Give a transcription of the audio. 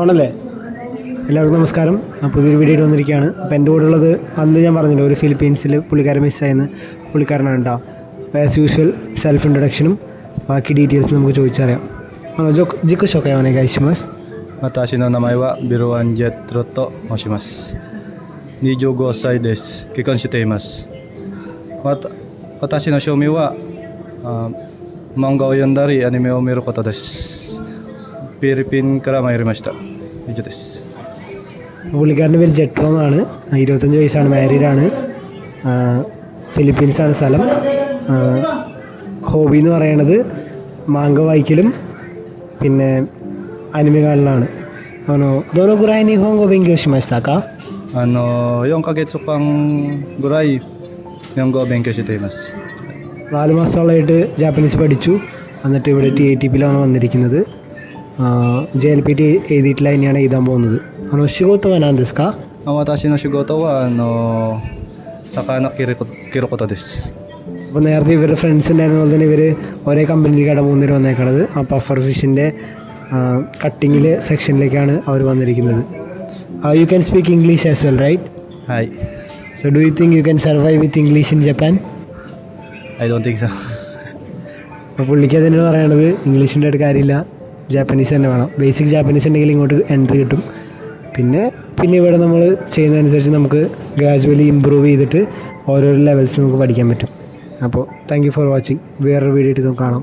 ആണല്ലേ. എല്ലാവർക്കും നമസ്കാരം. പുതിയൊരു വീഡിയോ വന്നിരിക്കുകയാണ്. അപ്പോൾ എൻ്റെ കൂടെ ഉള്ളത് അന്ന് ഞാൻ പറഞ്ഞല്ലോ ഒരു ഫിലിപ്പീൻസിൽ പുള്ളിക്കാരൻ മിസ്സായെന്ന്. പുള്ളിക്കാരനാണ് കേട്ടോ. ആസ് യൂഷ്വൽ സെൽഫ് ഇൻട്രൊഡക്ഷനും ബാക്കി ഡീറ്റെയിൽസ് നമുക്ക് ചോദിച്ചറിയാം. ജിക്കു ഷോക്കയാവനെ ഗൈഷിമസ്. 私の名前はビルワンジェットと申します。25歳です。結婚しています。私の趣味は漫画を読んだりアニメを見ることです。フィリピンから参りました。以上です。പുള്ളിക്കാരൻ്റെ പേര് ജെട്രോ എന്നാണ്. 25 വയസ്സാണ്, മാരീഡാണ്. ഫിലിപ്പീൻസാണ് സ്ഥലം. ഹോബി എന്ന് പറയണത് മാങ്ക വായിക്കലും പിന്നെ അനിമെ കാണലാണ്. ദോനോ ഗുറായി നിഹോങ്കോ ബെങ്കിയോ ഷിമാഷിതാ കാ? 4ヶ月間ぐらい日本語を勉強しています。 4 മാസത്തോളമായിട്ട് ജാപ്പനീസ് പഠിച്ചു. എന്നിട്ട് ഇവിടെ TATPയിലാണ് വന്നിരിക്കുന്നത്. JLPT എഴുതിയിട്ടില്ല, ഇനിയാണ് എഴുതാൻ പോകുന്നത്. ഷിഗോത്തോ വനാന്തെസ് കാ? 私の仕事は魚切ることです。 അപ്പോൾ നേരത്തെ ഇവരുടെ ഫ്രണ്ട്സ് ഉണ്ടായിരുന്ന പോലെ തന്നെ ഇവർ ഒരേ കമ്പനിയിലേക്കാണ് 3 പേര് വന്നേക്കണത്. ആ പഫർ ഫിഷിൻ്റെ കട്ടിങ്ങിൽ സെക്ഷനിലേക്കാണ് അവർ വന്നിരിക്കുന്നത്. You can speak English as well, right? Hi. So do you think you can survive with English in Japan? I don't think so. അപ്പോൾ പുള്ളിക്ക് അതിന് പറയണത് ഇംഗ്ലീഷിൻ്റെ അടുത്ത് കാര്യമില്ല, ജാപ്പനീസ് തന്നെ വേണം. ബേസിക് ജാപ്പനീസ് ഉണ്ടെങ്കിൽ ഇങ്ങോട്ട് എൻട്രി കിട്ടും. പിന്നെ ഇവിടെ നമ്മൾ ചെയ്യുന്നതനുസരിച്ച് നമുക്ക് ഗ്രാജുവലി ഇമ്പ്രൂവ് ചെയ്തിട്ട് ഓരോരോ ലെവൽസ് നമുക്ക് പഠിക്കാൻ പറ്റും. അപ്പോൾ താങ്ക് യു ഫോർ വാച്ചിങ്. വേറൊരു വീഡിയോ ആയിട്ട് നമുക്ക് കാണാം.